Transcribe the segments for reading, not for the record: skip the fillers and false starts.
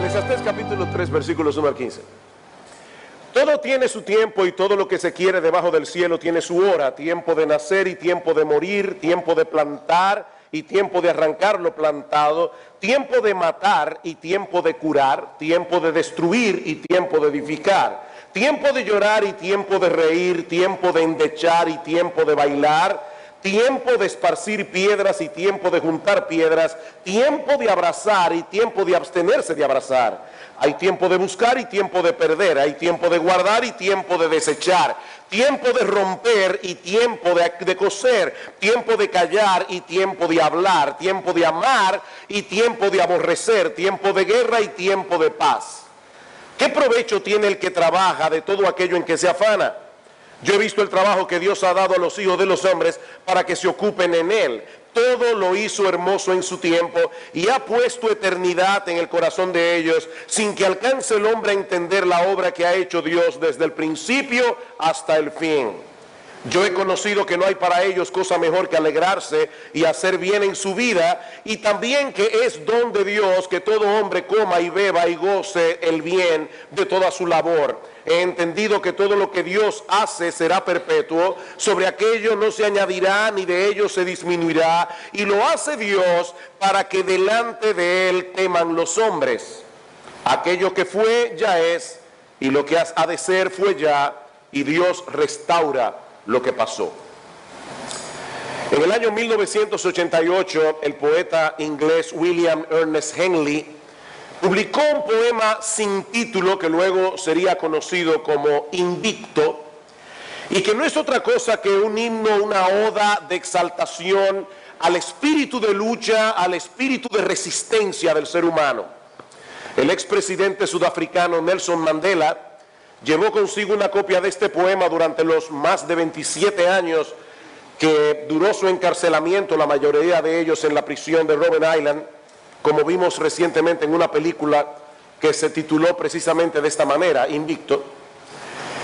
Eclesiastés capítulo 3, versículos 1 al 15. Todo tiene su tiempo y todo lo que se quiere debajo del cielo tiene su hora, tiempo de nacer y tiempo de morir, tiempo de plantar y tiempo de arrancar lo plantado, tiempo de matar y tiempo de curar, tiempo de destruir y tiempo de edificar, tiempo de llorar y tiempo de reír, tiempo de endechar y tiempo de bailar, tiempo de esparcir piedras y tiempo de juntar piedras, tiempo de abrazar y tiempo de abstenerse de abrazar. Hay tiempo de buscar y tiempo de perder, hay tiempo de guardar y tiempo de desechar, tiempo de romper y tiempo de coser, tiempo de callar y tiempo de hablar, tiempo de amar y tiempo de aborrecer, tiempo de guerra y tiempo de paz. ¿Qué provecho tiene el que trabaja de todo aquello en que se afana? Yo he visto el trabajo que Dios ha dado a los hijos de los hombres para que se ocupen en él. Todo lo hizo hermoso en su tiempo y ha puesto eternidad en el corazón de ellos, sin que alcance el hombre a entender la obra que ha hecho Dios desde el principio hasta el fin. Yo he conocido que no hay para ellos cosa mejor que alegrarse y hacer bien en su vida, y también que es don de Dios que todo hombre coma y beba y goce el bien de toda su labor. He entendido que todo lo que Dios hace será perpetuo, sobre aquello no se añadirá ni de ello se disminuirá, y lo hace Dios para que delante de él teman los hombres. Aquello que fue ya es, y lo que ha de ser fue ya, y Dios restaura lo que pasó. En el año 1988, el poeta inglés William Ernest Henley publicó un poema sin título que luego sería conocido como Invicto, y que no es otra cosa que un himno, una oda de exaltación al espíritu de lucha, al espíritu de resistencia del ser humano. El expresidente sudafricano Nelson Mandela llevó consigo una copia de este poema durante los más de 27 años que duró su encarcelamiento, la mayoría de ellos en la prisión de Robben Island, como vimos recientemente en una película que se tituló precisamente de esta manera, Invicto.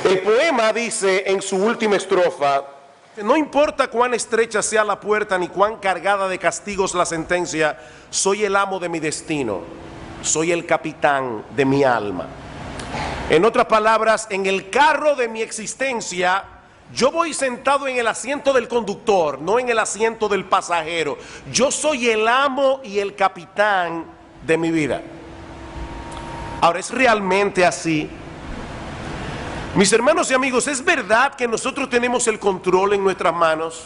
El poema dice en su última estrofa: no importa cuán estrecha sea la puerta ni cuán cargada de castigos la sentencia, soy el amo de mi destino, soy el capitán de mi alma. En otras palabras, en el carro de mi existencia, yo voy sentado en el asiento del conductor, no en el asiento del pasajero. Yo soy el amo y el capitán de mi vida. Ahora, ¿es realmente así? Mis hermanos y amigos, ¿es verdad que nosotros tenemos el control en nuestras manos?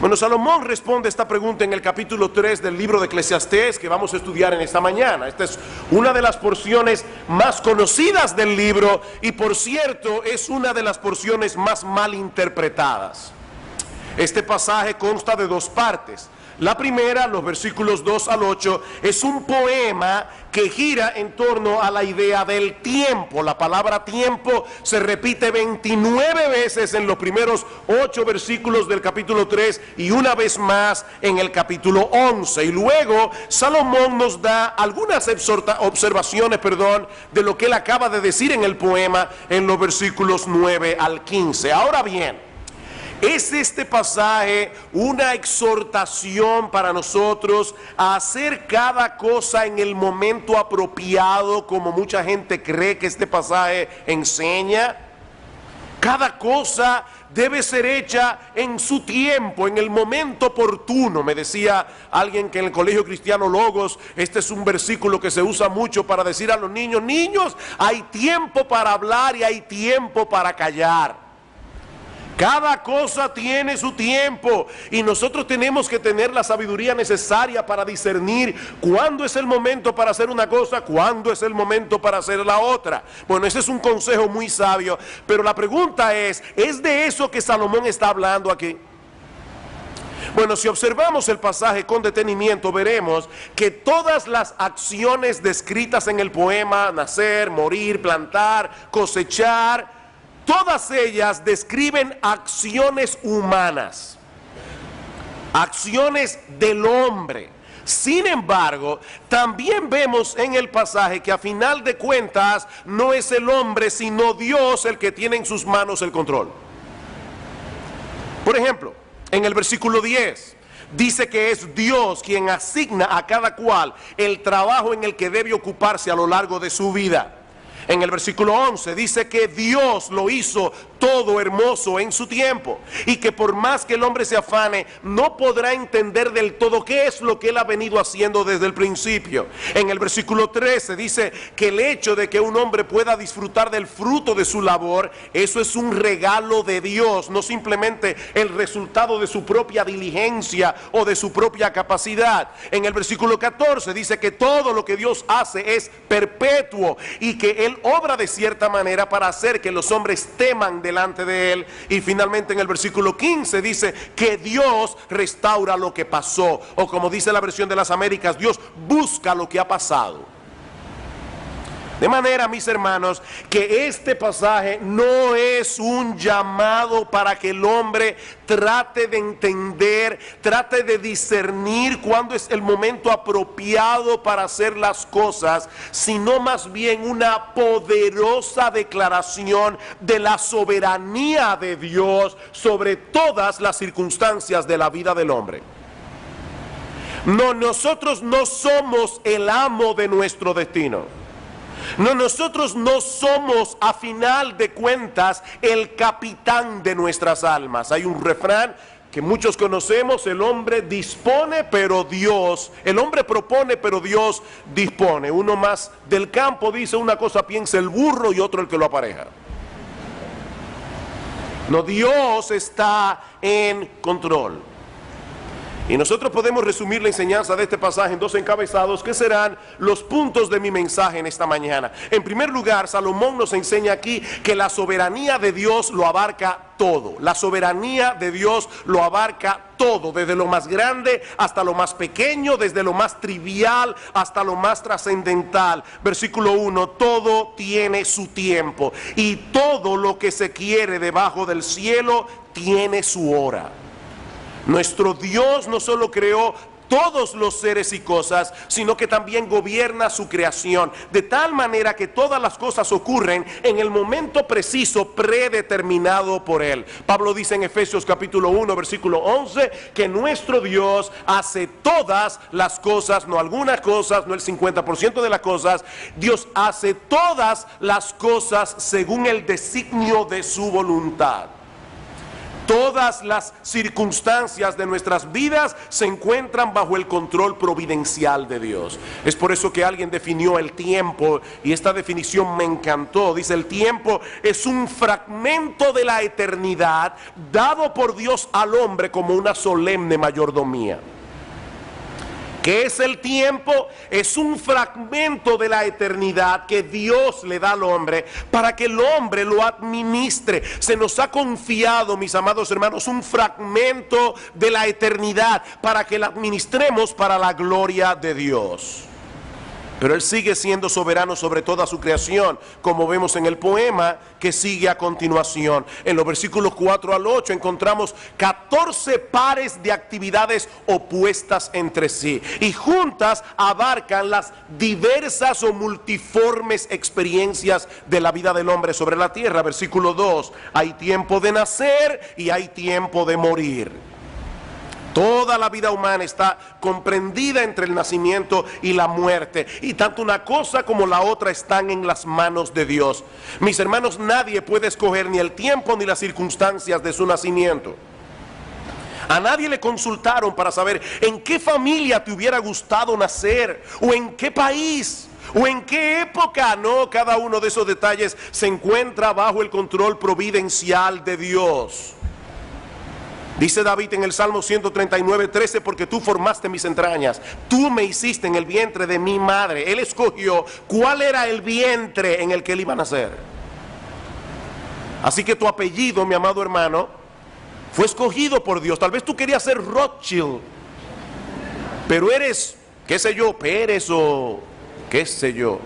Bueno, Salomón responde esta pregunta en el capítulo 3 del libro de Eclesiastés, que vamos a estudiar en esta mañana. Esta es una de las porciones más conocidas del libro y, por cierto, es una de las porciones más mal interpretadas. Este pasaje consta de dos partes. La primera, los versículos 2 al 8, es un poema que gira en torno a la idea del tiempo. La palabra tiempo se repite 29 veces en los primeros 8 versículos del capítulo 3 y una vez más en el capítulo 11. Y luego Salomón nos da algunas observaciones de lo que él acaba de decir en el poema en los versículos 9 al 15. Ahora bien, ¿es este pasaje una exhortación para nosotros a hacer cada cosa en el momento apropiado, como mucha gente cree que este pasaje enseña? Cada cosa debe ser hecha en su tiempo, en el momento oportuno. Me decía alguien que en el colegio cristiano Logos, este es un versículo que se usa mucho para decir a los niños: niños, hay tiempo para hablar y hay tiempo para callar. Cada cosa tiene su tiempo y nosotros tenemos que tener la sabiduría necesaria para discernir cuándo es el momento para hacer una cosa, cuándo es el momento para hacer la otra. Bueno, ese es un consejo muy sabio, pero la pregunta ¿es de eso que Salomón está hablando aquí? Bueno, si observamos el pasaje con detenimiento, veremos que todas las acciones descritas en el poema, nacer, morir, plantar, cosechar, todas ellas describen acciones humanas, acciones del hombre. Sin embargo, también vemos en el pasaje que a final de cuentas no es el hombre sino Dios el que tiene en sus manos el control. Por ejemplo, en el versículo 10 dice que es Dios quien asigna a cada cual el trabajo en el que debe ocuparse a lo largo de su vida. En el versículo 11 dice que Dios lo hizo todo hermoso en su tiempo y que por más que el hombre se afane, no podrá entender del todo qué es lo que él ha venido haciendo desde el principio. En el versículo 13 dice que el hecho de que un hombre pueda disfrutar del fruto de su labor, eso es un regalo de Dios, no simplemente el resultado de su propia diligencia o de su propia capacidad. En el versículo 14 dice que todo lo que Dios hace es perpetuo y que Él obra de cierta manera para hacer que los hombres teman delante de Él. Y finalmente en el versículo 15 dice que Dios restaura lo que pasó, o como dice la versión de las Américas, Dios busca lo que ha pasado. De manera, mis hermanos, que este pasaje no es un llamado para que el hombre trate de entender, trate de discernir cuándo es el momento apropiado para hacer las cosas, sino más bien una poderosa declaración de la soberanía de Dios sobre todas las circunstancias de la vida del hombre. No, nosotros no somos el amo de nuestro destino. No, nosotros no somos a final de cuentas el capitán de nuestras almas. Hay un refrán que muchos conocemos: el hombre dispone pero Dios, el hombre propone pero Dios dispone. Uno más del campo dice: una cosa piensa el burro y otro el que lo apareja. No, Dios está en control. Y nosotros podemos resumir la enseñanza de este pasaje en dos encabezados que serán los puntos de mi mensaje en esta mañana. En primer lugar, Salomón nos enseña aquí que la soberanía de Dios lo abarca todo. La soberanía de Dios lo abarca todo, desde lo más grande hasta lo más pequeño, desde lo más trivial hasta lo más trascendental. Versículo 1, todo tiene su tiempo y todo lo que se quiere debajo del cielo tiene su hora. Nuestro Dios no solo creó todos los seres y cosas, sino que también gobierna su creación, de tal manera que todas las cosas ocurren en el momento preciso predeterminado por Él. Pablo dice en Efesios capítulo 1, versículo 11, que nuestro Dios hace todas las cosas, no algunas cosas, no el 50% de las cosas. Dios hace todas las cosas según el designio de su voluntad. Todas las circunstancias de nuestras vidas se encuentran bajo el control providencial de Dios. Es por eso que alguien definió el tiempo, y esta definición me encantó. Dice: el tiempo es un fragmento de la eternidad dado por Dios al hombre como una solemne mayordomía. ¿Qué es el tiempo? Es un fragmento de la eternidad que Dios le da al hombre para que el hombre lo administre. Se nos ha confiado, mis amados hermanos, un fragmento de la eternidad para que la administremos para la gloria de Dios. Pero Él sigue siendo soberano sobre toda su creación, como vemos en el poema que sigue a continuación. En los versículos 4 al 8 encontramos 14 pares de actividades opuestas entre sí, y juntas abarcan las diversas o multiformes experiencias de la vida del hombre sobre la tierra. Versículo 2, hay tiempo de nacer y hay tiempo de morir. Toda la vida humana está comprendida entre el nacimiento y la muerte, y tanto una cosa como la otra están en las manos de Dios. Mis hermanos, nadie puede escoger ni el tiempo ni las circunstancias de su nacimiento. A nadie le consultaron para saber en qué familia te hubiera gustado nacer, o en qué país, o en qué época. No, cada uno de esos detalles se encuentra bajo el control providencial de Dios. Dice David en el Salmo 139, 13, porque tú formaste mis entrañas, tú me hiciste en el vientre de mi madre. Él escogió cuál era el vientre en el que él iba a nacer. Así que tu apellido, mi amado hermano, fue escogido por Dios. Tal vez tú querías ser Rothschild, pero eres, qué sé yo, Pérez o qué sé yo.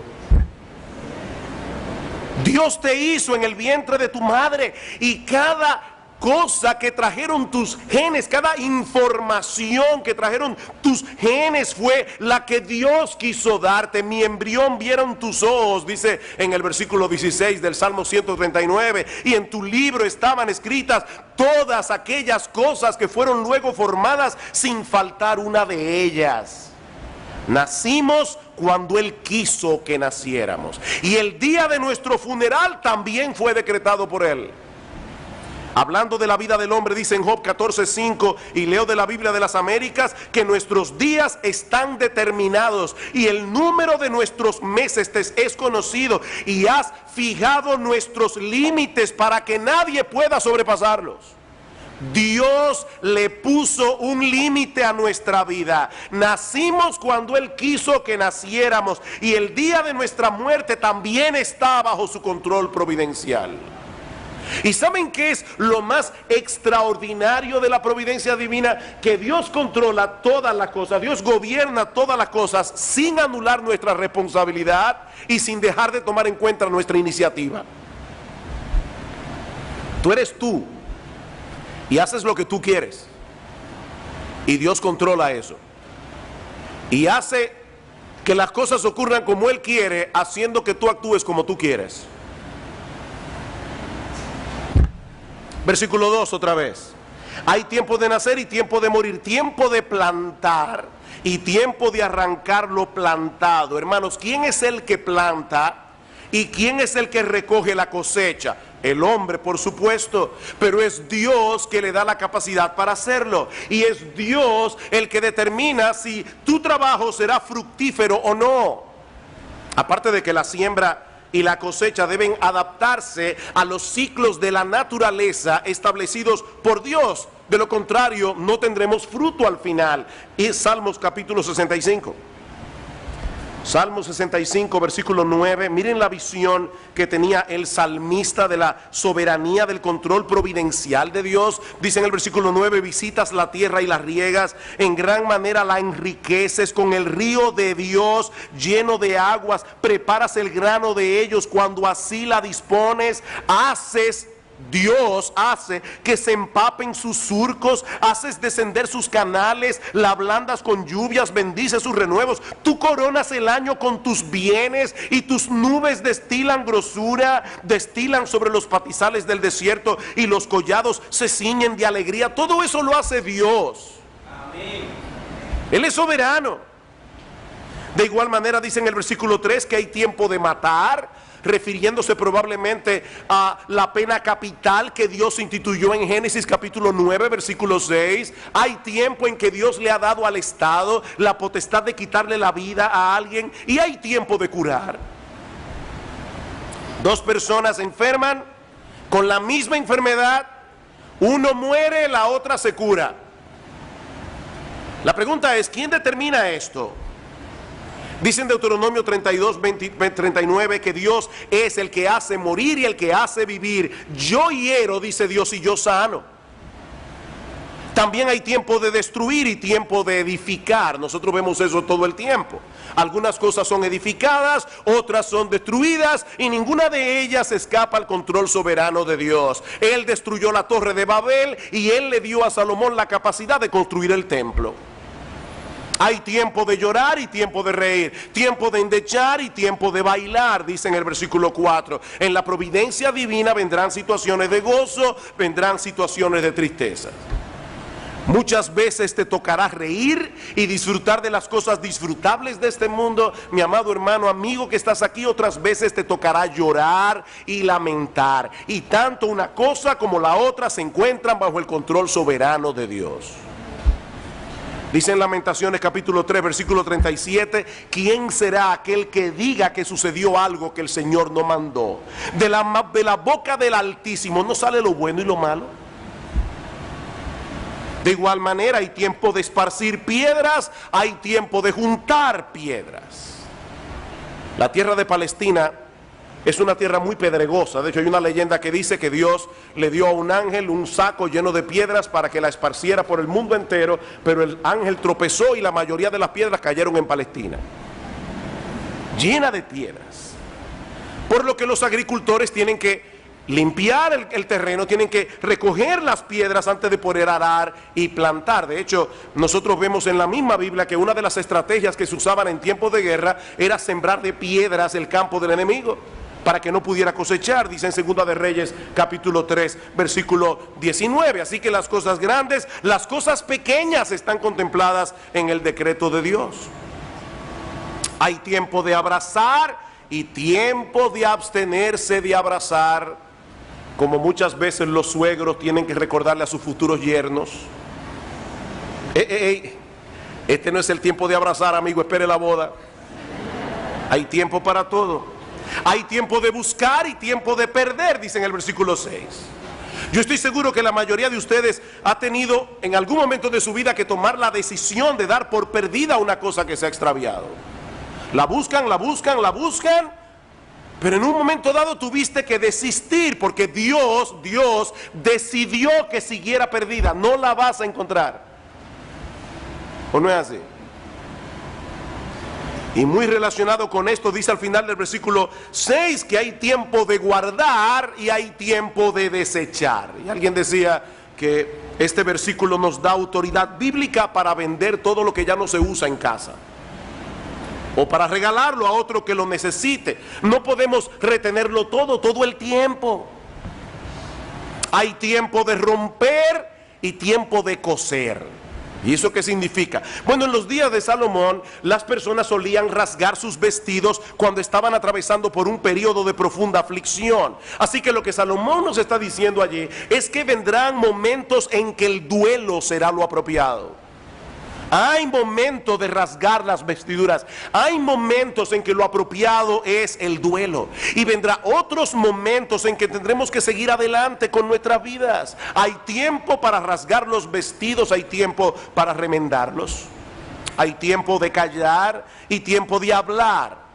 Dios te hizo en el vientre de tu madre, y cada cosa que trajeron tus genes, cada información que trajeron tus genes fue la que Dios quiso darte. Mi embrión vieron tus ojos, dice en el versículo 16 del Salmo 139, y en tu libro estaban escritas todas aquellas cosas que fueron luego formadas sin faltar una de ellas. Nacimos cuando Él quiso que naciéramos, y el día de nuestro funeral también fue decretado por Él. Hablando de la vida del hombre, dice en Job 14:5, y leo de la Biblia de las Américas, que nuestros días están determinados y el número de nuestros meses te es conocido, y has fijado nuestros límites para que nadie pueda sobrepasarlos. Dios le puso un límite a nuestra vida. Nacimos cuando Él quiso que naciéramos, y el día de nuestra muerte también está bajo su control providencial. ¿Y saben qué es lo más extraordinario de la providencia divina? Que Dios controla todas las cosas, Dios gobierna todas las cosas sin anular nuestra responsabilidad y sin dejar de tomar en cuenta nuestra iniciativa. Tú eres tú y haces lo que tú quieres, y Dios controla eso y hace que las cosas ocurran como Él quiere, haciendo que tú actúes como tú quieres. Versículo 2 otra vez. Hay tiempo de nacer y tiempo de morir, tiempo de plantar y tiempo de arrancar lo plantado. Hermanos, ¿quién es el que planta y quién es el que recoge la cosecha? El hombre, por supuesto, pero es Dios que le da la capacidad para hacerlo, y es Dios el que determina si tu trabajo será fructífero o no. Aparte de que la siembra y la cosecha deben adaptarse a los ciclos de la naturaleza establecidos por Dios. De lo contrario, no tendremos fruto al final. Y Salmos capítulo 65. Salmo 65, versículo 9. Miren la visión que tenía el salmista de la soberanía, del control providencial de Dios. Dice en el versículo 9: visitas la tierra y la riegas, en gran manera la enriqueces, con el río de Dios lleno de aguas, preparas el grano de ellos cuando así la dispones, Dios hace que se empapen sus surcos, haces descender sus canales, la ablandas con lluvias, bendices sus renuevos. Tú coronas el año con tus bienes, y tus nubes destilan grosura, destilan sobre los pastizales del desierto, y los collados se ciñen de alegría. Todo eso lo hace Dios. Amén. Él es soberano. De igual manera dice en el versículo 3 que hay tiempo de matar, refiriéndose probablemente a la pena capital que Dios instituyó en Génesis capítulo 9 versículo 6. Hay tiempo en que Dios le ha dado al Estado la potestad de quitarle la vida a alguien, y hay tiempo de curar. Dos personas enferman con la misma enfermedad, uno muere, la otra se cura. La pregunta es, ¿quién determina esto? Dice en Deuteronomio 32, 39 que Dios es el que hace morir y el que hace vivir. Yo hiero, dice Dios, y yo sano. También hay tiempo de destruir y tiempo de edificar. Nosotros vemos eso todo el tiempo. Algunas cosas son edificadas, otras son destruidas, y ninguna de ellas escapa al control soberano de Dios. Él destruyó la torre de Babel, y Él le dio a Salomón la capacidad de construir el templo. Hay tiempo de llorar y tiempo de reír, tiempo de endechar y tiempo de bailar, dice en el versículo 4. En la providencia divina vendrán situaciones de gozo, vendrán situaciones de tristeza. Muchas veces te tocará reír y disfrutar de las cosas disfrutables de este mundo, mi amado hermano, amigo que estás aquí. Otras veces te tocará llorar y lamentar, y tanto una cosa como la otra se encuentran bajo el control soberano de Dios. Dice en Lamentaciones capítulo 3 versículo 37: ¿quién será aquel que diga que sucedió algo que el Señor no mandó? De la boca del Altísimo no sale lo bueno y lo malo. De igual manera hay tiempo de esparcir piedras, hay tiempo de juntar piedras. La tierra de Palestina es una tierra muy pedregosa. De hecho, hay una leyenda que dice que Dios le dio a un ángel un saco lleno de piedras para que la esparciera por el mundo entero, pero el ángel tropezó y la mayoría de las piedras cayeron en Palestina, llena de piedras. Por lo que los agricultores tienen que limpiar el terreno, tienen que recoger las piedras antes de poder arar y plantar. De hecho, nosotros vemos en la misma Biblia que una de las estrategias que se usaban en tiempos de guerra era sembrar de piedras el campo del enemigo para que no pudiera cosechar, dice en Segunda de Reyes capítulo 3 versículo 19. Así que las cosas grandes, las cosas pequeñas están contempladas en el decreto de Dios. Hay tiempo de abrazar y tiempo de abstenerse de abrazar, como muchas veces los suegros tienen que recordarle a sus futuros yernos. Este no es el tiempo de abrazar, amigo, espere la boda. Hay tiempo para todo. Hay tiempo de buscar y tiempo de perder, dice en el versículo 6. Yo estoy seguro que la mayoría de ustedes ha tenido en algún momento de su vida que tomar la decisión de dar por perdida una cosa que se ha extraviado. La buscan, la buscan, la buscan, pero en un momento dado tuviste que desistir porque Dios decidió que siguiera perdida. No la vas a encontrar. ¿O no es así? Y muy relacionado con esto, dice al final del versículo 6 que hay tiempo de guardar y hay tiempo de desechar. Y alguien decía que este versículo nos da autoridad bíblica para vender todo lo que ya no se usa en casa, o para regalarlo a otro que lo necesite. No podemos retenerlo todo el tiempo. Hay tiempo de romper y tiempo de coser. ¿Y eso qué significa? Bueno, en los días de Salomón, las personas solían rasgar sus vestidos cuando estaban atravesando por un periodo de profunda aflicción. Así que lo que Salomón nos está diciendo allí es que vendrán momentos en que el duelo será lo apropiado. Hay momentos de rasgar las vestiduras. Hay momentos en que lo apropiado es el duelo. Y vendrá otros momentos en que tendremos que seguir adelante con nuestras vidas. Hay tiempo para rasgar los vestidos, hay tiempo para remendarlos. Hay tiempo de callar y tiempo de hablar.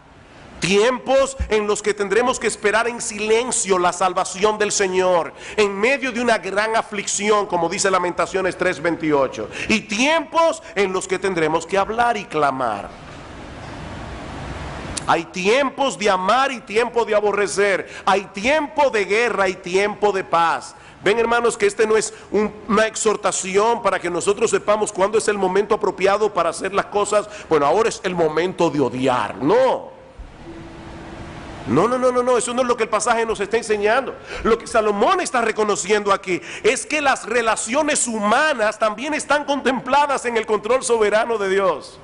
Tiempos en los que tendremos que esperar en silencio la salvación del Señor en medio de una gran aflicción, como dice Lamentaciones 3:28. Y tiempos en los que tendremos que hablar y clamar. Hay tiempos de amar y tiempo de aborrecer. Hay tiempo de guerra y tiempo de paz. Ven, hermanos, que este no es una exhortación para que nosotros sepamos cuándo es el momento apropiado para hacer las cosas. Bueno, ahora es el momento de odiar. No, eso no es lo que el pasaje nos está enseñando. Lo que Salomón está reconociendo aquí es que las relaciones humanas también están contempladas en el control soberano de Dios.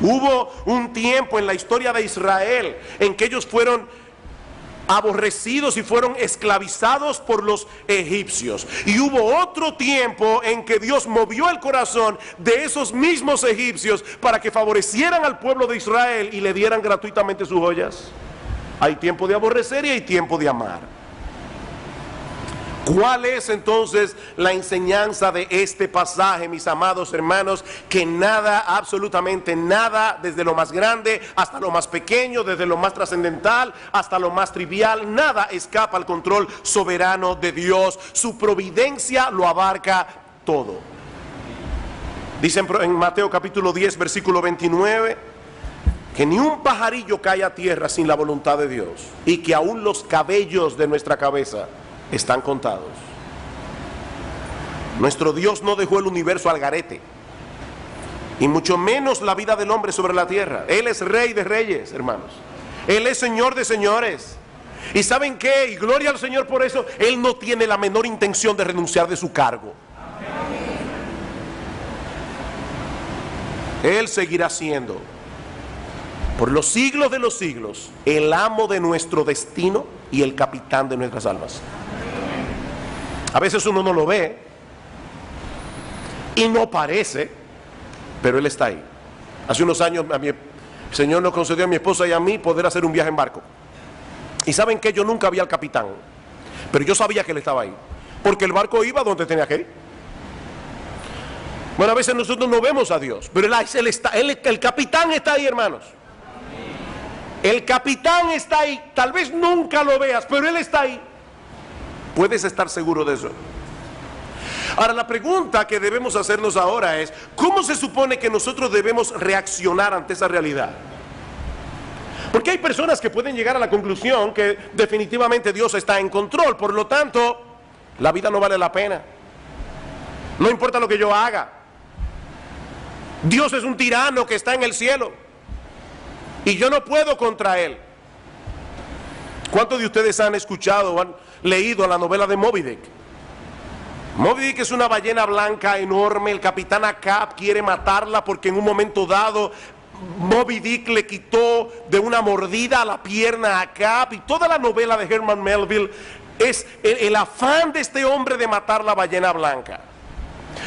Hubo un tiempo en la historia de Israel en que ellos fueron aborrecidos y fueron esclavizados por los egipcios. Y hubo otro tiempo en que Dios movió el corazón de esos mismos egipcios para que favorecieran al pueblo de Israel y le dieran gratuitamente sus joyas. Hay tiempo de aborrecer y hay tiempo de amar. ¿Cuál es entonces la enseñanza de este pasaje, mis amados hermanos? Que nada, absolutamente nada, desde lo más grande hasta lo más pequeño, desde lo más trascendental hasta lo más trivial, nada escapa al control soberano de Dios. Su providencia lo abarca todo. Dice en Mateo capítulo 10, versículo 29, que ni un pajarillo cae a tierra sin la voluntad de Dios, y que aún los cabellos de nuestra cabeza están contados. Nuestro Dios no dejó el universo al garete, y mucho menos la vida del hombre sobre la tierra. Él es Rey de reyes, hermanos. Él es Señor de señores. ¿Y saben qué? Y gloria al Señor por eso. Él no tiene la menor intención de renunciar de su cargo. Él seguirá siendo, por los siglos de los siglos, el amo de nuestro destino y el capitán de nuestras almas. A veces uno no lo ve y no parece, pero Él está ahí. Hace unos años el Señor nos concedió a mi esposa y a mí poder hacer un viaje en barco. Y saben que yo nunca vi al capitán, pero yo sabía que Él estaba ahí, porque el barco iba donde tenía que ir. Bueno, a veces nosotros no vemos a Dios, pero el capitán está ahí, hermanos. El capitán está ahí. Tal vez nunca lo veas, pero Él está ahí. Puedes estar seguro de eso. Ahora, la pregunta que debemos hacernos ahora es: ¿cómo se supone que nosotros debemos reaccionar ante esa realidad? Porque hay personas que pueden llegar a la conclusión que definitivamente Dios está en control, por lo tanto, la vida no vale la pena. No importa lo que yo haga. Dios es un tirano que está en el cielo y yo no puedo contra él. ¿Cuántos de ustedes han escuchado o han leído la novela de Moby Dick? Moby Dick es una ballena blanca enorme. El capitán Ahab quiere matarla porque en un momento dado Moby Dick le quitó de una mordida a la pierna a Ahab, y toda la novela de Herman Melville es el afán de este hombre de matar la ballena blanca.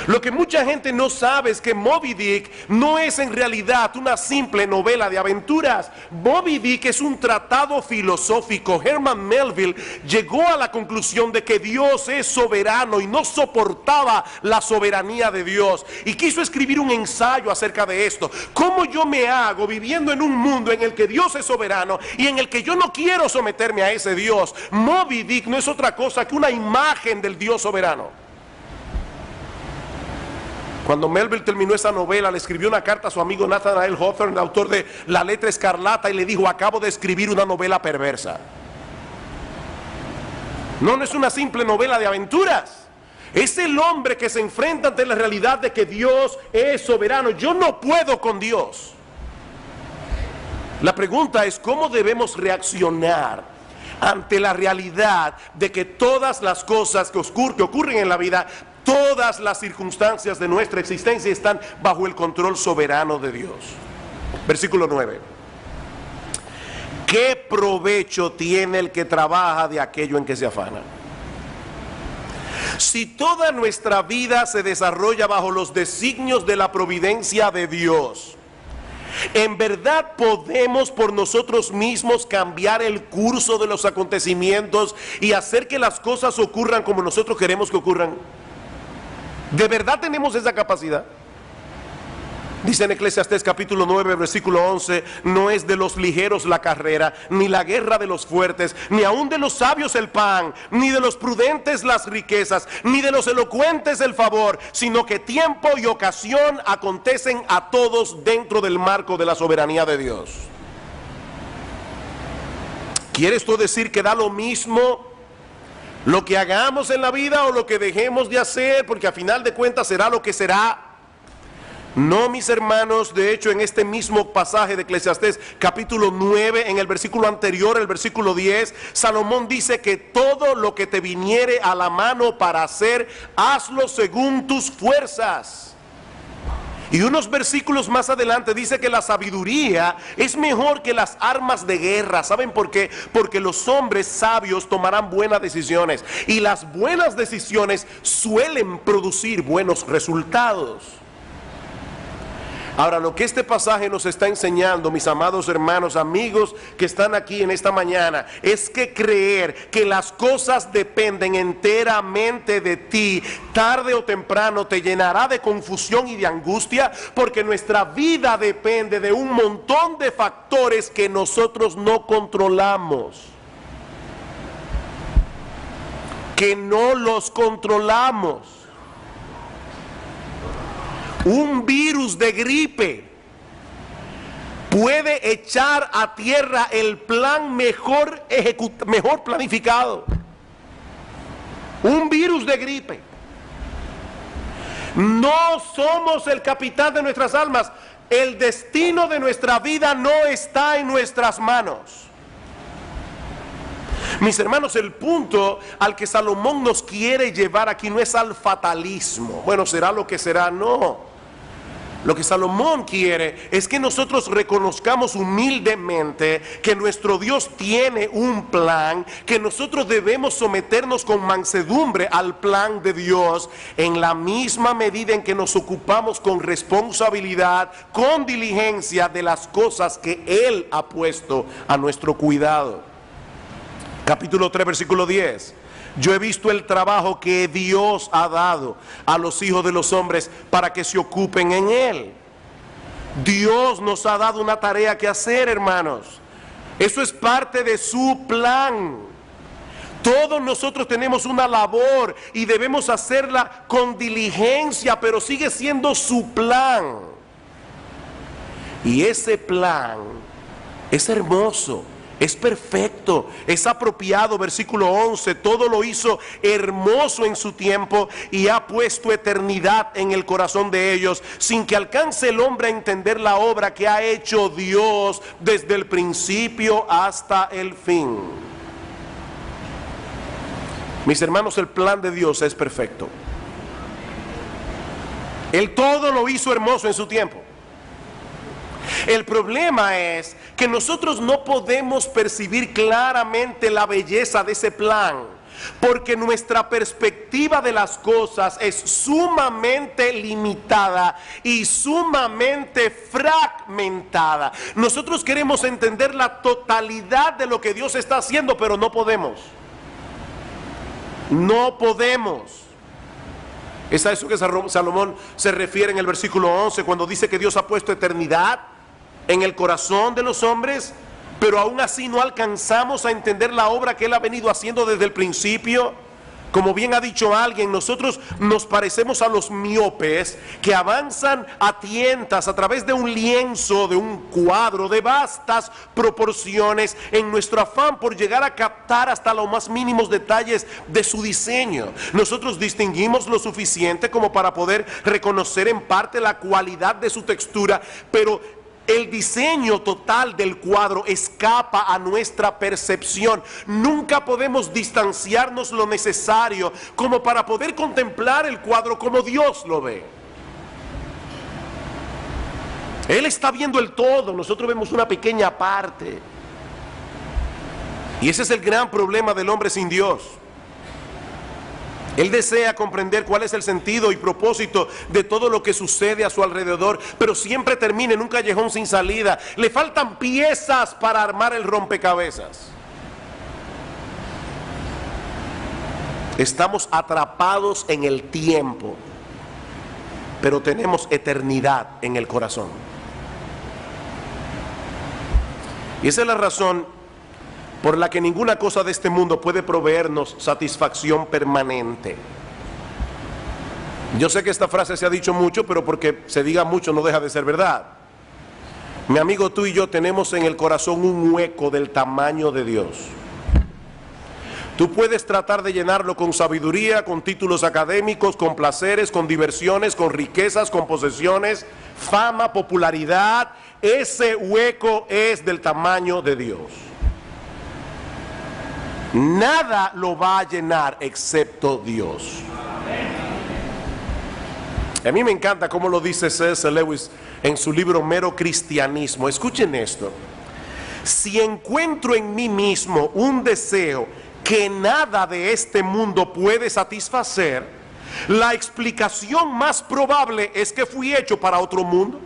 Lo que mucha gente no sabe es que Moby Dick no es en realidad una simple novela de aventuras. Moby Dick es un tratado filosófico. Herman Melville llegó a la conclusión de que Dios es soberano y no soportaba la soberanía de Dios, y quiso escribir un ensayo acerca de esto. ¿Cómo yo me hago viviendo en un mundo en el que Dios es soberano y en el que yo no quiero someterme a ese Dios? Moby Dick no es otra cosa que una imagen del Dios soberano. Cuando Melville terminó esa novela, le escribió una carta a su amigo Nathaniel Hawthorne, el autor de La Letra Escarlata, y le dijo: acabo de escribir una novela perversa. No es una simple novela de aventuras. Es el hombre que se enfrenta ante la realidad de que Dios es soberano. Yo no puedo con Dios. La pregunta es: ¿cómo debemos reaccionar ante la realidad de que todas las cosas que ocurren en la vida, todas las circunstancias de nuestra existencia están bajo el control soberano de Dios? Versículo 9. ¿Qué provecho tiene el que trabaja de aquello en que se afana? Si toda nuestra vida se desarrolla bajo los designios de la providencia de Dios, ¿en verdad podemos por nosotros mismos cambiar el curso de los acontecimientos y hacer que las cosas ocurran como nosotros queremos que ocurran? ¿De verdad tenemos esa capacidad? Dice en Eclesiastés capítulo 9 versículo 11: no es de los ligeros la carrera, ni la guerra de los fuertes, ni aun de los sabios el pan, ni de los prudentes las riquezas, ni de los elocuentes el favor, sino que tiempo y ocasión acontecen a todos dentro del marco de la soberanía de Dios. ¿Quiere esto decir que da lo mismo lo que hagamos en la vida o lo que dejemos de hacer, porque a final de cuentas será lo que será? No, mis hermanos. De hecho, en este mismo pasaje de Eclesiastés capítulo 9, en el versículo anterior, el versículo 10, Salomón dice que todo lo que te viniere a la mano para hacer, hazlo según tus fuerzas. Y unos versículos más adelante dice que la sabiduría es mejor que las armas de guerra. ¿Saben por qué? Porque los hombres sabios tomarán buenas decisiones, y las buenas decisiones suelen producir buenos resultados. Ahora, lo que este pasaje nos está enseñando, mis amados hermanos, amigos que están aquí en esta mañana, es que creer que las cosas dependen enteramente de ti, tarde o temprano te llenará de confusión y de angustia, porque nuestra vida depende de un montón de factores que nosotros no controlamos, que no los controlamos. Un virus de gripe puede echar a tierra el plan mejor planificado. Un virus de gripe. No somos el capitán de nuestras almas. El destino de nuestra vida no está en nuestras manos. Mis hermanos, el punto al que Salomón nos quiere llevar aquí no es al fatalismo. Bueno, será lo que será, no. Lo que Salomón quiere es que nosotros reconozcamos humildemente que nuestro Dios tiene un plan, que nosotros debemos someternos con mansedumbre al plan de Dios, en la misma medida en que nos ocupamos con responsabilidad, con diligencia de las cosas que Él ha puesto a nuestro cuidado. Capítulo 3, versículo 10. Yo he visto el trabajo que Dios ha dado a los hijos de los hombres para que se ocupen en él. Dios nos ha dado una tarea que hacer, hermanos. Eso es parte de su plan. Todos nosotros tenemos una labor y debemos hacerla con diligencia, pero sigue siendo su plan. Y ese plan Es hermoso, es perfecto, es apropiado. Versículo 11, todo lo hizo hermoso en su tiempo y ha puesto eternidad en el corazón de ellos, sin que alcance el hombre a entender la obra que ha hecho Dios desde el principio hasta el fin. Mis hermanos, el plan de Dios es perfecto. Él todo lo hizo hermoso en su tiempo. El problema es que nosotros no podemos percibir claramente la belleza de ese plan, porque nuestra perspectiva de las cosas es sumamente limitada y sumamente fragmentada. Nosotros queremos entender la totalidad de lo que Dios está haciendo, pero no podemos. No podemos. Es a eso que Salomón se refiere en el versículo 11, cuando dice que Dios ha puesto eternidad en el corazón de los hombres, pero aún así no alcanzamos a entender la obra que Él ha venido haciendo desde el principio. Como bien ha dicho alguien, nosotros nos parecemos a los miopes que avanzan a tientas a través de un lienzo, de un cuadro de vastas proporciones, en nuestro afán por llegar a captar hasta los más mínimos detalles de su diseño. Nosotros distinguimos lo suficiente como para poder reconocer en parte la cualidad de su textura, pero el diseño total del cuadro escapa a nuestra percepción. Nunca podemos distanciarnos lo necesario como para poder contemplar el cuadro como Dios lo ve. Él está viendo el todo, nosotros vemos una pequeña parte. Y ese es el gran problema del hombre sin Dios. Él desea comprender cuál es el sentido y propósito de todo lo que sucede a su alrededor, pero siempre termina en un callejón sin salida. Le faltan piezas para armar el rompecabezas. Estamos atrapados en el tiempo, pero tenemos eternidad en el corazón. Y esa es la razón por la que ninguna cosa de este mundo puede proveernos satisfacción permanente. Yo sé que esta frase se ha dicho mucho, pero porque se diga mucho no deja de ser verdad. Mi amigo, tú y yo tenemos en el corazón un hueco del tamaño de Dios. Tú puedes tratar de llenarlo con sabiduría, con títulos académicos, con placeres, con diversiones, con riquezas, con posesiones, fama, popularidad. Ese hueco es del tamaño de Dios. Nada lo va a llenar excepto Dios. A mí me encanta cómo lo dice C.S. Lewis en su libro Mero Cristianismo. Escuchen esto: si encuentro en mí mismo un deseo que nada de este mundo puede satisfacer, la explicación más probable es que fui hecho para otro mundo.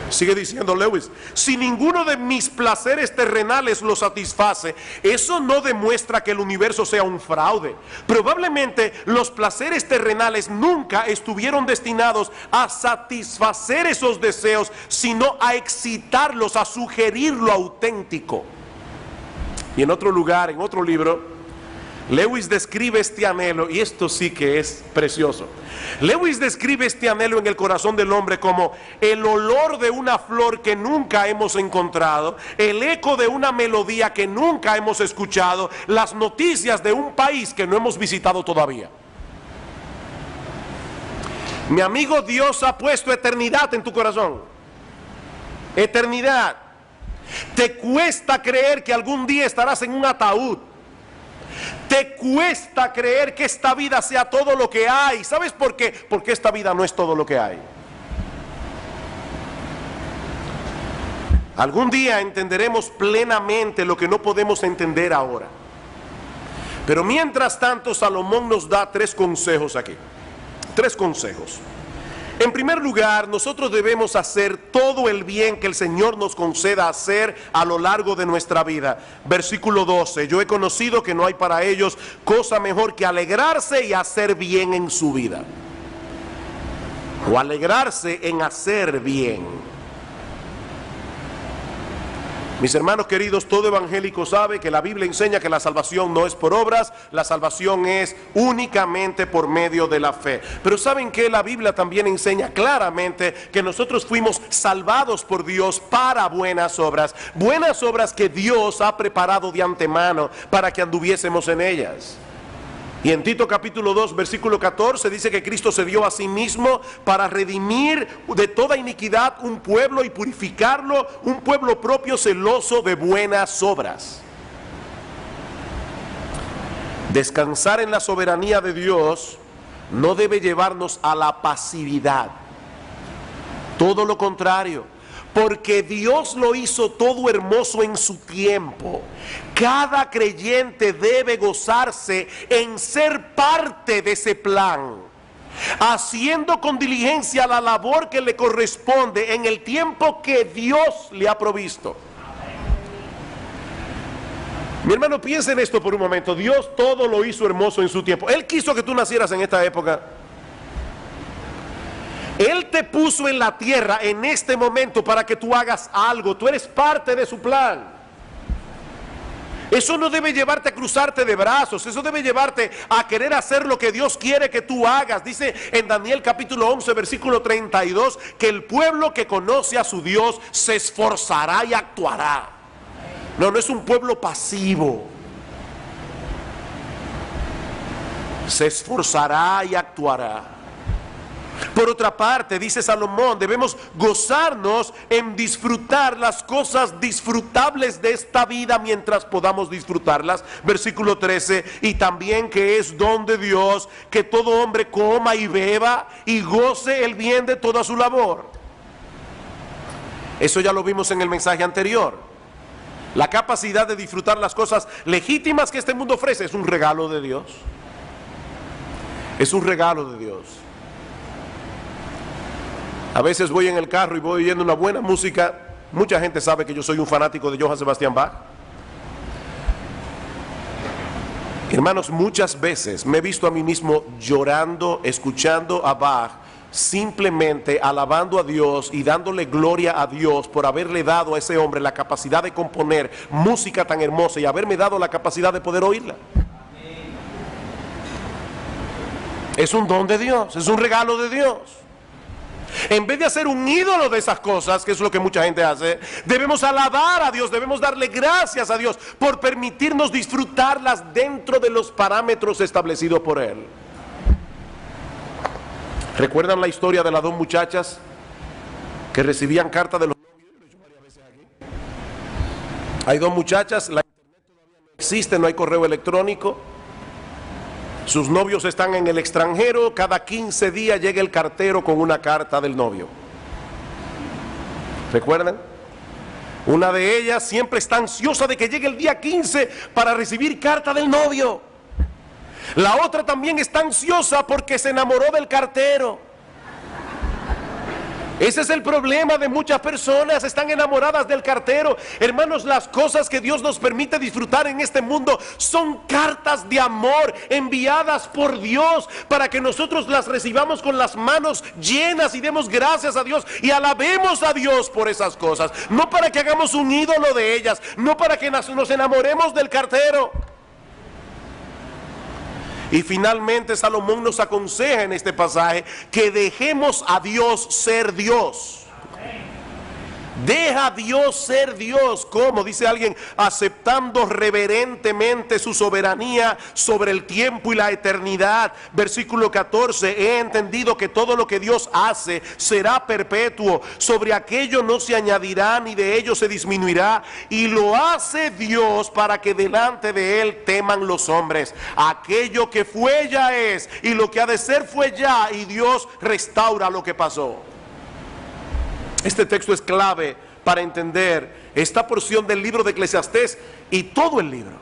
Sigue diciendo Lewis, si ninguno de mis placeres terrenales lo satisface, eso no demuestra que el universo sea un fraude. Probablemente los placeres terrenales nunca estuvieron destinados a satisfacer esos deseos, sino a excitarlos, a sugerir lo auténtico. Y en otro lugar, en otro libro, Lewis describe este anhelo, y esto sí que es precioso. Lewis describe este anhelo en el corazón del hombre como el olor de una flor que nunca hemos encontrado, el eco de una melodía que nunca hemos escuchado, las noticias de un país que no hemos visitado todavía. Mi amigo, Dios ha puesto eternidad en tu corazón. Eternidad. Te cuesta creer que algún día estarás en un ataúd. Te cuesta creer que esta vida sea todo lo que hay. ¿Sabes por qué? Porque esta vida no es todo lo que hay. Algún día entenderemos plenamente lo que no podemos entender ahora. Pero mientras tanto, Salomón nos da 3 consejos aquí. 3 consejos. En primer lugar, nosotros debemos hacer todo el bien que el Señor nos conceda hacer a lo largo de nuestra vida. Versículo 12, yo he conocido que no hay para ellos cosa mejor que alegrarse y hacer bien en su vida. O alegrarse en hacer bien. Mis hermanos queridos, todo evangélico sabe que la Biblia enseña que la salvación no es por obras, la salvación es únicamente por medio de la fe. Pero ¿saben qué? La Biblia también enseña claramente que nosotros fuimos salvados por Dios para buenas obras que Dios ha preparado de antemano para que anduviésemos en ellas. Y en Tito capítulo 2 versículo 14 dice que Cristo se dio a sí mismo para redimir de toda iniquidad un pueblo y purificarlo, un pueblo propio celoso de buenas obras. Descansar en la soberanía de Dios no debe llevarnos a la pasividad. Todo lo contrario. Porque Dios lo hizo todo hermoso en su tiempo. Cada creyente debe gozarse en ser parte de ese plan, haciendo con diligencia la labor que le corresponde en el tiempo que Dios le ha provisto. Mi hermano, piensa en esto por un momento. Dios todo lo hizo hermoso en su tiempo. Él quiso que tú nacieras en esta época. Él te puso en la tierra en este momento para que tú hagas algo. Tú eres parte de su plan. Eso no debe llevarte a cruzarte de brazos. Eso debe llevarte a querer hacer lo que Dios quiere que tú hagas. Dice en Daniel capítulo 11 versículo 32 que el pueblo que conoce a su Dios se esforzará y actuará. No es un pueblo pasivo. Se esforzará y actuará. Por otra parte, dice Salomón, debemos gozarnos en disfrutar las cosas disfrutables de esta vida mientras podamos disfrutarlas. Versículo 13, y también que es don de Dios que todo hombre coma y beba y goce el bien de toda su labor. Eso ya lo vimos en el mensaje anterior. La capacidad de disfrutar las cosas legítimas que este mundo ofrece es un regalo de Dios. Es un regalo de Dios. A veces voy en el carro y voy oyendo una buena música. Mucha gente sabe que yo soy un fanático de Johann Sebastian Bach. Hermanos, muchas veces me he visto a mí mismo llorando, escuchando a Bach, simplemente alabando a Dios y dándole gloria a Dios por haberle dado a ese hombre la capacidad de componer música tan hermosa y haberme dado la capacidad de poder oírla. Es un don de Dios, es un regalo de Dios. En vez de hacer un ídolo de esas cosas, que es lo que mucha gente hace, debemos alabar a Dios, debemos darle gracias a Dios por permitirnos disfrutarlas dentro de los parámetros establecidos por Él. ¿Recuerdan la historia de las dos muchachas que recibían cartas de los novios? Hay dos muchachas, la internet todavía no existe, no hay correo electrónico. Sus novios están en el extranjero, cada 15 días llega el cartero con una carta del novio. ¿Recuerdan? Una de ellas siempre está ansiosa de que llegue el día 15 para recibir carta del novio. La otra también está ansiosa porque se enamoró del cartero. Ese es el problema de muchas personas, están enamoradas del cartero. Hermanos, las cosas que Dios nos permite disfrutar en este mundo son cartas de amor enviadas por Dios para que nosotros las recibamos con las manos llenas y demos gracias a Dios y alabemos a Dios por esas cosas. No para que hagamos un ídolo de ellas, no para que nos enamoremos del cartero. Y finalmente Salomón nos aconseja en este pasaje que dejemos a Dios ser Dios. Deja a Dios ser Dios. ¿Cómo? Dice alguien, aceptando reverentemente su soberanía sobre el tiempo y la eternidad. Versículo 14, he entendido que todo lo que Dios hace será perpetuo. Sobre aquello no se añadirá ni de ello se disminuirá. Y lo hace Dios para que delante de Él teman los hombres. Aquello que fue ya es, y lo que ha de ser fue ya, y Dios restaura lo que pasó. Este texto es clave para entender esta porción del libro de Eclesiastés y todo el libro.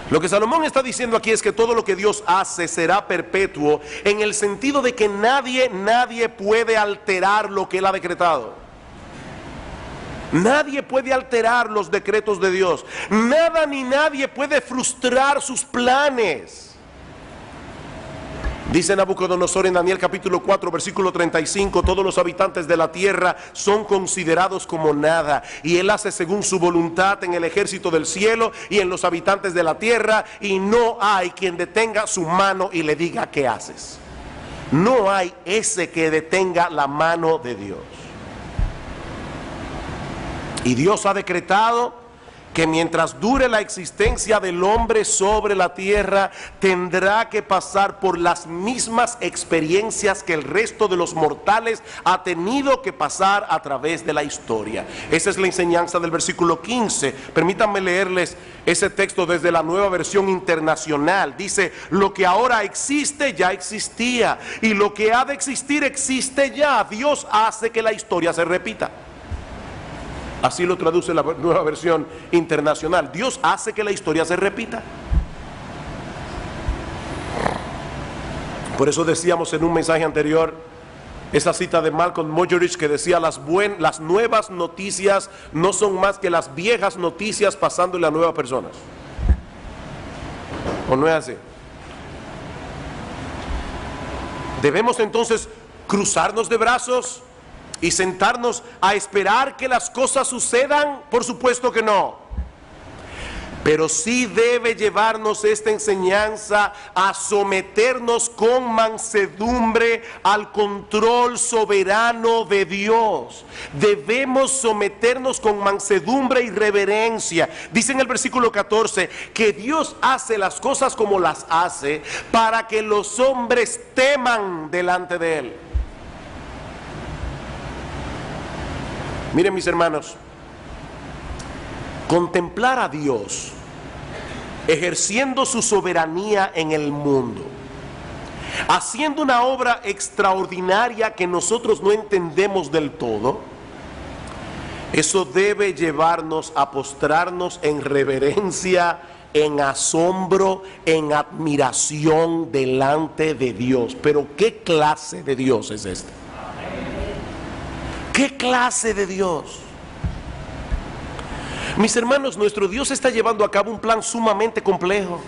Lo que Salomón está diciendo aquí es que todo lo que Dios hace será perpetuo, en el sentido de que nadie puede alterar lo que Él ha decretado. Nadie puede alterar los decretos de Dios. Nada ni nadie puede frustrar sus planes. Dice Nabucodonosor en Daniel capítulo 4 versículo 35, todos los habitantes de la tierra son considerados como nada, y él hace según su voluntad en el ejército del cielo y en los habitantes de la tierra, y no hay quien detenga su mano y le diga ¿qué haces? No hay ese que detenga la mano de Dios. Y Dios ha decretado que mientras dure la existencia del hombre sobre la tierra, tendrá que pasar por las mismas experiencias que el resto de los mortales ha tenido que pasar a través de la historia. Esa es la enseñanza del versículo 15. Permítanme leerles ese texto desde la Nueva Versión Internacional. Dice: lo que ahora existe ya existía, y lo que ha de existir existe ya. Dios hace que la historia se repita. Así lo traduce la Nueva Versión Internacional. Dios hace que la historia se repita. Por eso decíamos en un mensaje anterior esa cita de Malcolm Muggeridge que decía: las nuevas noticias no son más que las viejas noticias pasándole a nuevas personas. ¿O no es así? Debemos entonces cruzarnos de brazos y sentarnos a esperar que las cosas sucedan. Por supuesto que no. Pero sí debe llevarnos esta enseñanza a someternos con mansedumbre al control soberano de Dios. Debemos someternos con mansedumbre y reverencia. Dice en el versículo 14 que Dios hace las cosas como las hace para que los hombres teman delante de Él. Miren, mis hermanos, contemplar a Dios ejerciendo su soberanía en el mundo, haciendo una obra extraordinaria que nosotros no entendemos del todo, eso debe llevarnos a postrarnos en reverencia, en asombro, en admiración delante de Dios. Pero ¿qué clase de Dios es este? ¿Qué clase de Dios? Mis hermanos, nuestro Dios está llevando a cabo un plan sumamente complejo.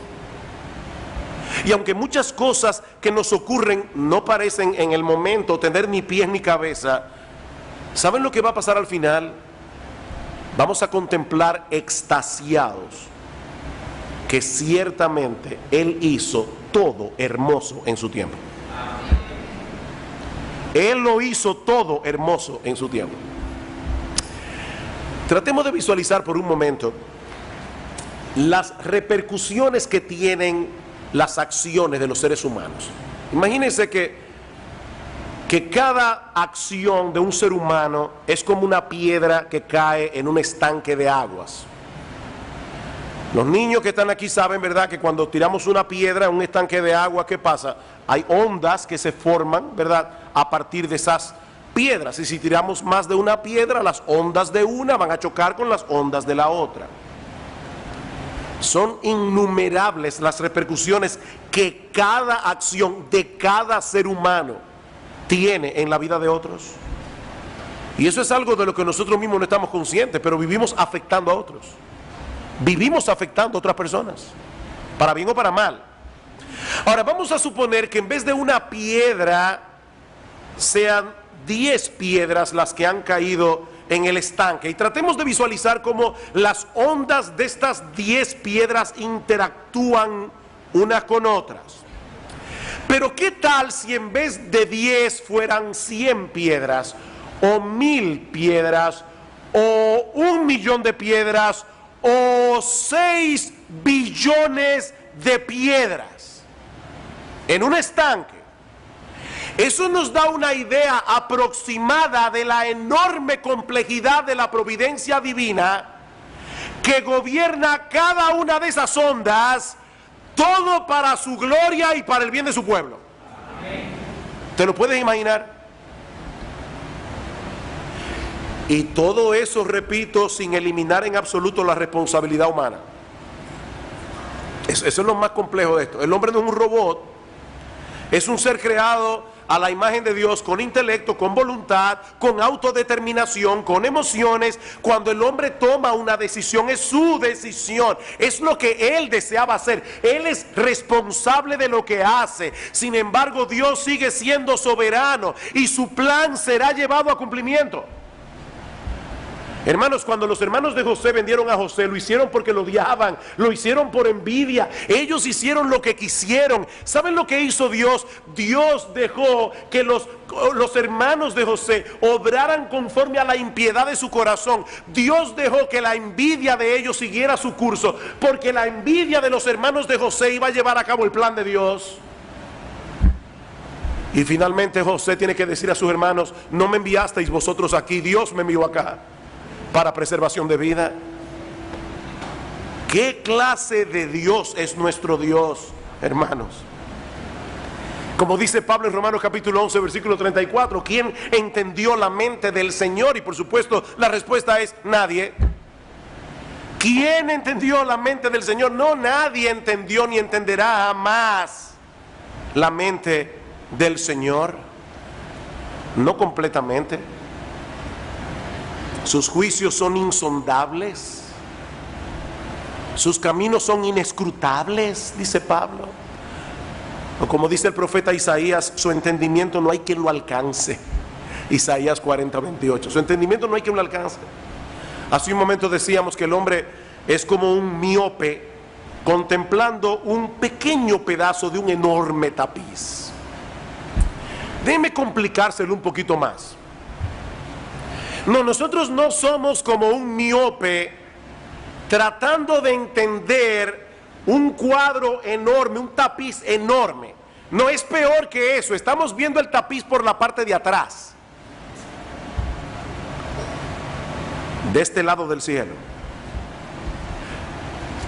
Y aunque muchas cosas que nos ocurren no parecen en el momento tener ni pies ni cabeza, ¿saben lo que va a pasar al final? Vamos a contemplar extasiados que ciertamente Él hizo todo hermoso en su tiempo. Él lo hizo todo hermoso en su tiempo. Tratemos de visualizar por un momento las repercusiones que tienen las acciones de los seres humanos. Imagínense que cada acción de un ser humano es como una piedra que cae en un estanque de aguas. Los niños que están aquí saben, ¿verdad?, que cuando tiramos una piedra en un estanque de agua, ¿qué pasa? Hay ondas que se forman, ¿verdad?, a partir de esas piedras. Y si tiramos más de una piedra, las ondas de una van a chocar con las ondas de la otra. Son innumerables las repercusiones que cada acción de cada ser humano tiene en la vida de otros. Y eso es algo de lo que nosotros mismos no estamos conscientes, pero vivimos afectando a otros. Vivimos afectando a otras personas, para bien o para mal. Ahora vamos a suponer que en vez de una piedra sean 10 piedras las que han caído en el estanque, y tratemos de visualizar cómo las ondas de estas 10 piedras interactúan unas con otras. Pero ¿qué tal si en vez de 10 fueran 100 piedras, o 1000 piedras, o 1.000.000 de piedras, o 6 billones de piedras en un estanque? Eso nos da una idea aproximada de la enorme complejidad de la providencia divina que gobierna cada una de esas ondas, todo para su gloria y para el bien de su pueblo. ¿Te lo puedes imaginar? Y todo eso, repito, sin eliminar en absoluto la responsabilidad humana. Eso es lo más complejo de esto. El hombre no es un robot, es un ser creado a la imagen de Dios con intelecto, con voluntad, con autodeterminación, con emociones. Cuando el hombre toma una decisión, es su decisión, es lo que él deseaba hacer. Él es responsable de lo que hace. Sin embargo, Dios sigue siendo soberano y su plan será llevado a cumplimiento. Hermanos, cuando los hermanos de José vendieron a José, lo hicieron porque lo odiaban, lo hicieron por envidia. Ellos hicieron lo que quisieron. ¿Saben lo que hizo Dios? Dios dejó que los hermanos de José obraran conforme a la impiedad de su corazón. Dios dejó que la envidia de ellos siguiera su curso, porque la envidia de los hermanos de José iba a llevar a cabo el plan de Dios. Y finalmente José tiene que decir a sus hermanos: no me enviasteis vosotros aquí, Dios me envió acá para preservación de vida. ¿Qué clase de Dios es nuestro Dios, hermanos? Como dice Pablo en Romanos capítulo 11, versículo 34, ¿quién entendió la mente del Señor? Y por supuesto la respuesta es nadie. ¿Quién entendió la mente del Señor? No, nadie entendió ni entenderá jamás la mente del Señor. No completamente. Sus juicios son insondables, sus caminos son inescrutables, dice Pablo. O como dice el profeta Isaías, su entendimiento no hay quien lo alcance. Isaías 40, 28. Su entendimiento no hay quien lo alcance. Hace un momento decíamos que el hombre es como un miope contemplando un pequeño pedazo de un enorme tapiz. Déjeme complicárselo un poquito más. No, nosotros no somos como un miope tratando de entender un cuadro enorme, un tapiz enorme. No, es peor que eso. Estamos viendo el tapiz por la parte de atrás, de este lado del cielo.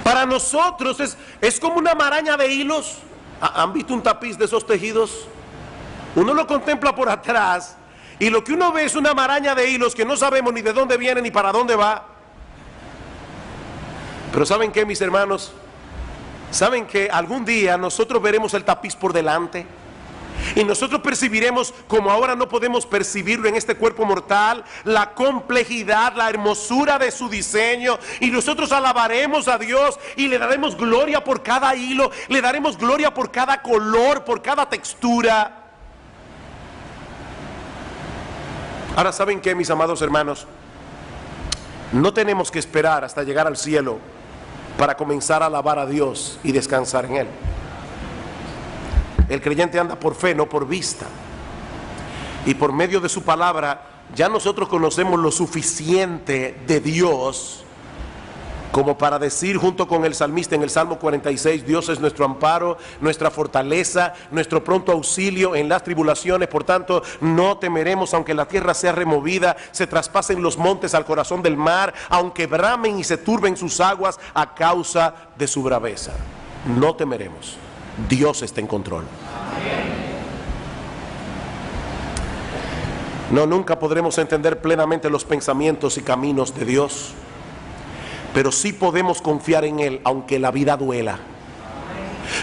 Para nosotros es como una maraña de hilos. ¿Han visto un tapiz de esos tejidos? Uno lo contempla por atrás y lo que uno ve es una maraña de hilos que no sabemos ni de dónde viene ni para dónde va. Pero ¿saben qué, mis hermanos? ¿Saben que algún día nosotros veremos el tapiz por delante? Y nosotros percibiremos, como ahora no podemos percibirlo en este cuerpo mortal, la complejidad, la hermosura de su diseño. Y nosotros alabaremos a Dios y le daremos gloria por cada hilo, le daremos gloria por cada color, por cada textura. Ahora, ¿saben qué, mis amados hermanos? No tenemos que esperar hasta llegar al cielo para comenzar a alabar a Dios y descansar en Él. El creyente anda por fe, no por vista. Y por medio de su palabra, ya nosotros conocemos lo suficiente de Dios como para decir junto con el salmista en el Salmo 46, Dios es nuestro amparo, nuestra fortaleza, nuestro pronto auxilio en las tribulaciones. Por tanto, no temeremos aunque la tierra sea removida, se traspasen los montes al corazón del mar, aunque bramen y se turben sus aguas a causa de su braveza. No temeremos. Dios está en control. No, nunca podremos entender plenamente los pensamientos y caminos de Dios, pero sí podemos confiar en Él aunque la vida duela.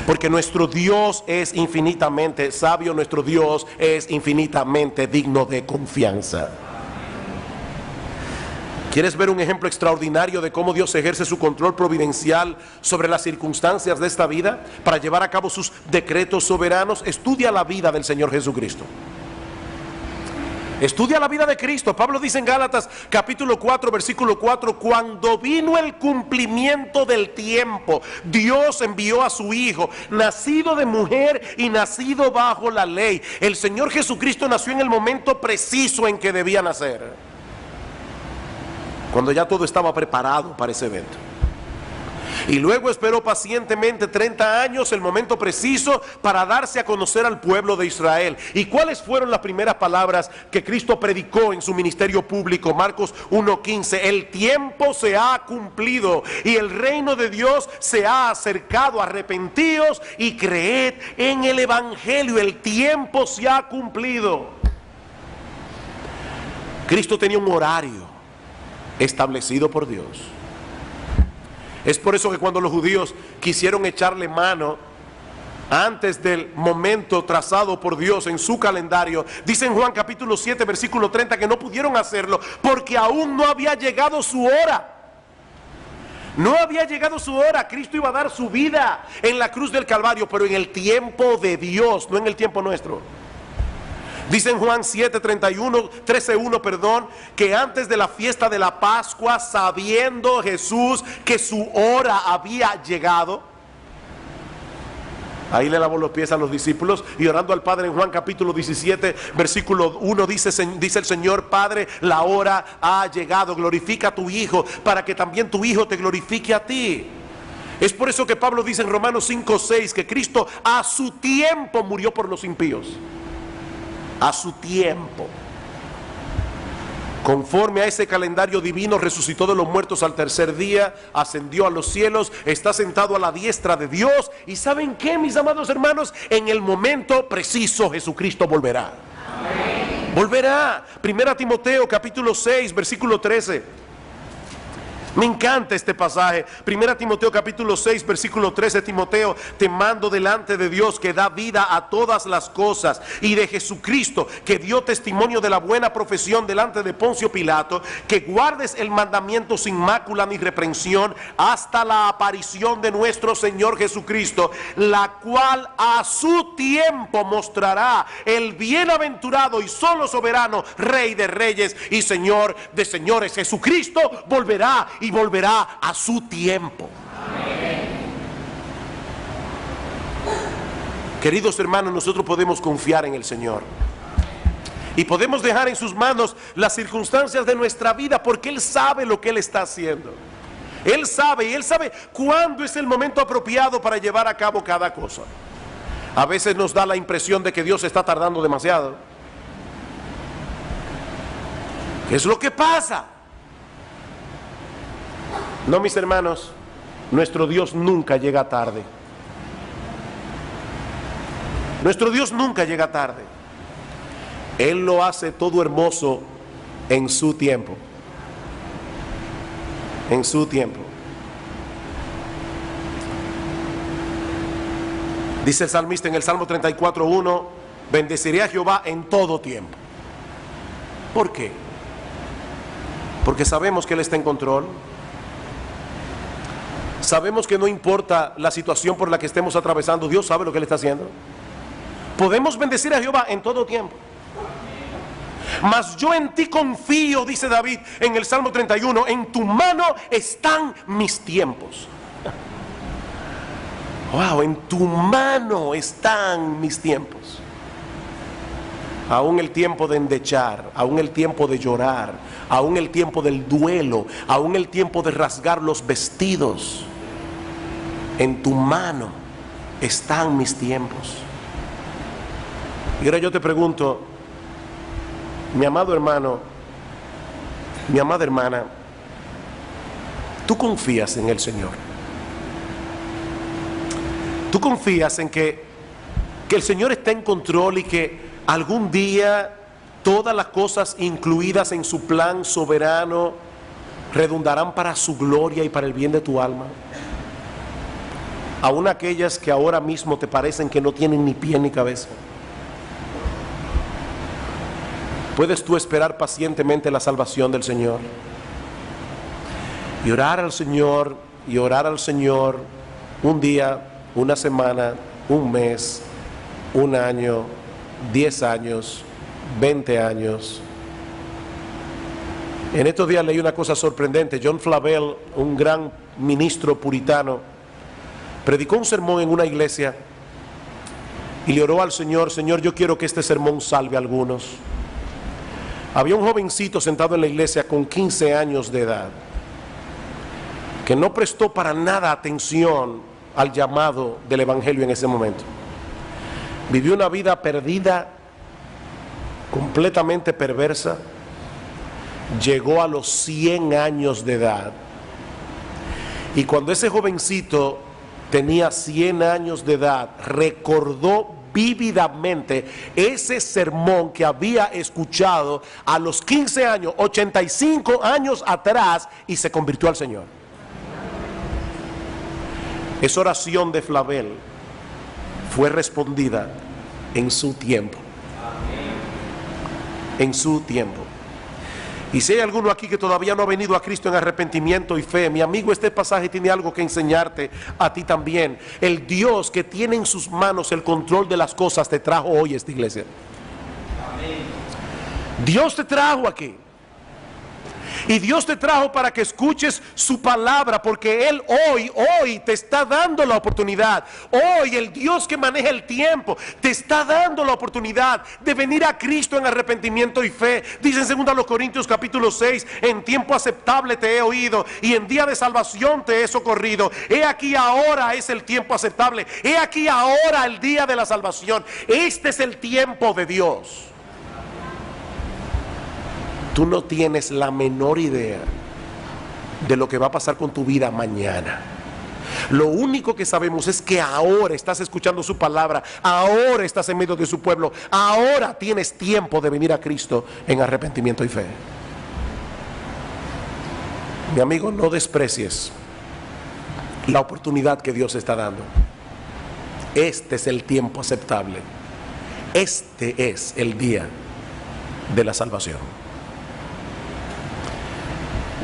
Porque nuestro Dios es infinitamente sabio, nuestro Dios es infinitamente digno de confianza. ¿Quieres ver un ejemplo extraordinario de cómo Dios ejerce su control providencial sobre las circunstancias de esta vida para llevar a cabo sus decretos soberanos? Estudia la vida del Señor Jesucristo. Estudia la vida de Cristo. Pablo dice en Gálatas capítulo 4 versículo 4, cuando vino el cumplimiento del tiempo, Dios envió a su Hijo, nacido de mujer y nacido bajo la ley. El Señor Jesucristo nació en el momento preciso en que debía nacer, cuando ya todo estaba preparado para ese evento. Y luego esperó pacientemente 30 años, el momento preciso para darse a conocer al pueblo de Israel. ¿Y cuáles fueron las primeras palabras que Cristo predicó en su ministerio público? Marcos 1:15, el tiempo se ha cumplido y el reino de Dios se ha acercado, arrepentíos y creed en el evangelio, el tiempo se ha cumplido. Cristo tenía un horario establecido por Dios. Es por eso que cuando los judíos quisieron echarle mano antes del momento trazado por Dios en su calendario. Dice en Juan capítulo 7 versículo 30 que no pudieron hacerlo porque aún no había llegado su hora. No había llegado su hora. Cristo iba a dar su vida en la cruz del Calvario, pero en el tiempo de Dios, no en el tiempo nuestro. Dice en Juan 13:1, perdón, que antes de la fiesta de la Pascua, sabiendo Jesús que su hora había llegado, ahí le lavó los pies a los discípulos y orando al Padre en Juan capítulo 17, versículo 1, dice el Señor: Padre, la hora ha llegado, glorifica a tu Hijo, para que también tu Hijo te glorifique a ti. Es por eso que Pablo dice en Romanos 5:6 que Cristo a su tiempo murió por los impíos. A su tiempo. Conforme a ese calendario divino, resucitó de los muertos al tercer día, ascendió a los cielos, está sentado a la diestra de Dios. ¿Y saben qué, mis amados hermanos? En el momento preciso Jesucristo volverá. Amén. Volverá. Primera Timoteo capítulo 6 versículo 13. Me encanta este pasaje. Primera Timoteo capítulo 6 versículo 13. Timoteo, te mando delante de Dios que da vida a todas las cosas, y de Jesucristo que dio testimonio de la buena profesión delante de Poncio Pilato, que guardes el mandamiento sin mácula ni reprensión hasta la aparición de nuestro Señor Jesucristo, la cual a su tiempo mostrará el bienaventurado y solo soberano Rey de reyes y Señor de señores. Jesucristo volverá, y volverá a su tiempo. Amén. Queridos hermanos, nosotros podemos confiar en el Señor y podemos dejar en sus manos las circunstancias de nuestra vida, porque Él sabe lo que Él está haciendo. Él sabe, y Él sabe cuándo es el momento apropiado para llevar a cabo cada cosa. A veces nos da la impresión de que Dios está tardando demasiado. ¿Qué es lo que pasa? No, mis hermanos, nuestro Dios nunca llega tarde. Nuestro Dios nunca llega tarde. Él lo hace todo hermoso en su tiempo. En su tiempo. Dice el salmista en el Salmo 34:1: bendeciré a Jehová en todo tiempo. ¿Por qué? Porque sabemos que Él está en control. Sabemos que no importa la situación por la que estemos atravesando, Dios sabe lo que Él está haciendo. Podemos bendecir a Jehová en todo tiempo. Mas yo en ti confío, dice David en el Salmo 31, en tu mano están mis tiempos. Wow, en tu mano están mis tiempos. Aún el tiempo de endechar, aún el tiempo de llorar, aún el tiempo del duelo, aún el tiempo de rasgar los vestidos. En tu mano están mis tiempos. Y ahora yo te pregunto, mi amado hermano, mi amada hermana, ¿tú confías en el Señor? ¿Tú confías en que el Señor está en control y que algún día todas las cosas incluidas en su plan soberano redundarán para su gloria y para el bien de tu alma? Aún aquellas que ahora mismo te parecen que no tienen ni pie ni cabeza. ¿Puedes tú esperar pacientemente la salvación del Señor? Y orar al Señor, y orar al Señor un día, una semana, un mes, un año, 10 años, 20 años. En estos días leí una cosa sorprendente. John Flavel, un gran ministro puritano, predicó un sermón en una iglesia y le oró al Señor: Señor, yo quiero que este sermón salve a algunos. Había un jovencito sentado en la iglesia con 15 años de edad que no prestó para nada atención al llamado del evangelio en ese momento. Vivió una vida perdida, completamente perversa. Llegó a los 100 años de edad. Y cuando ese jovencito tenía 100 años de edad, recordó vívidamente ese sermón que había escuchado a los 15 años, 85 años atrás, y se convirtió al Señor. Esa oración de Flavel fue respondida en su tiempo. En su tiempo. Y si hay alguno aquí que todavía no ha venido a Cristo en arrepentimiento y fe, mi amigo, este pasaje tiene algo que enseñarte a ti también. El Dios que tiene en sus manos el control de las cosas te trajo hoy a esta iglesia. Dios te trajo aquí. Y Dios te trajo para que escuches su palabra, porque Él hoy te está dando la oportunidad. Hoy el Dios que maneja el tiempo te está dando la oportunidad de venir a Cristo en arrepentimiento y fe. Dice en 2 Corintios capítulo 6, en tiempo aceptable te he oído y en día de salvación te he socorrido. He aquí ahora es el tiempo aceptable. He aquí ahora el día de la salvación. Este es el tiempo de Dios. Tú no tienes la menor idea de lo que va a pasar con tu vida mañana. Lo único que sabemos es que ahora estás escuchando su palabra, ahora estás en medio de su pueblo, ahora tienes tiempo de venir a Cristo en arrepentimiento y fe. Mi amigo, no desprecies la oportunidad que Dios está dando. Este es el tiempo aceptable. Este es el día de la salvación.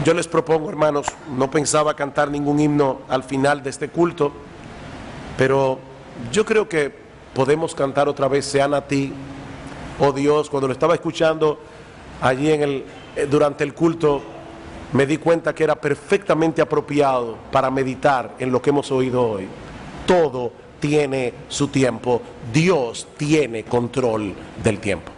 Yo les propongo, hermanos, no pensaba cantar ningún himno al final de este culto, pero yo creo que podemos cantar otra vez Sean a ti, oh Dios. Cuando lo estaba escuchando allí durante el culto, me di cuenta que era perfectamente apropiado para meditar en lo que hemos oído hoy. Todo tiene su tiempo. Dios tiene control del tiempo.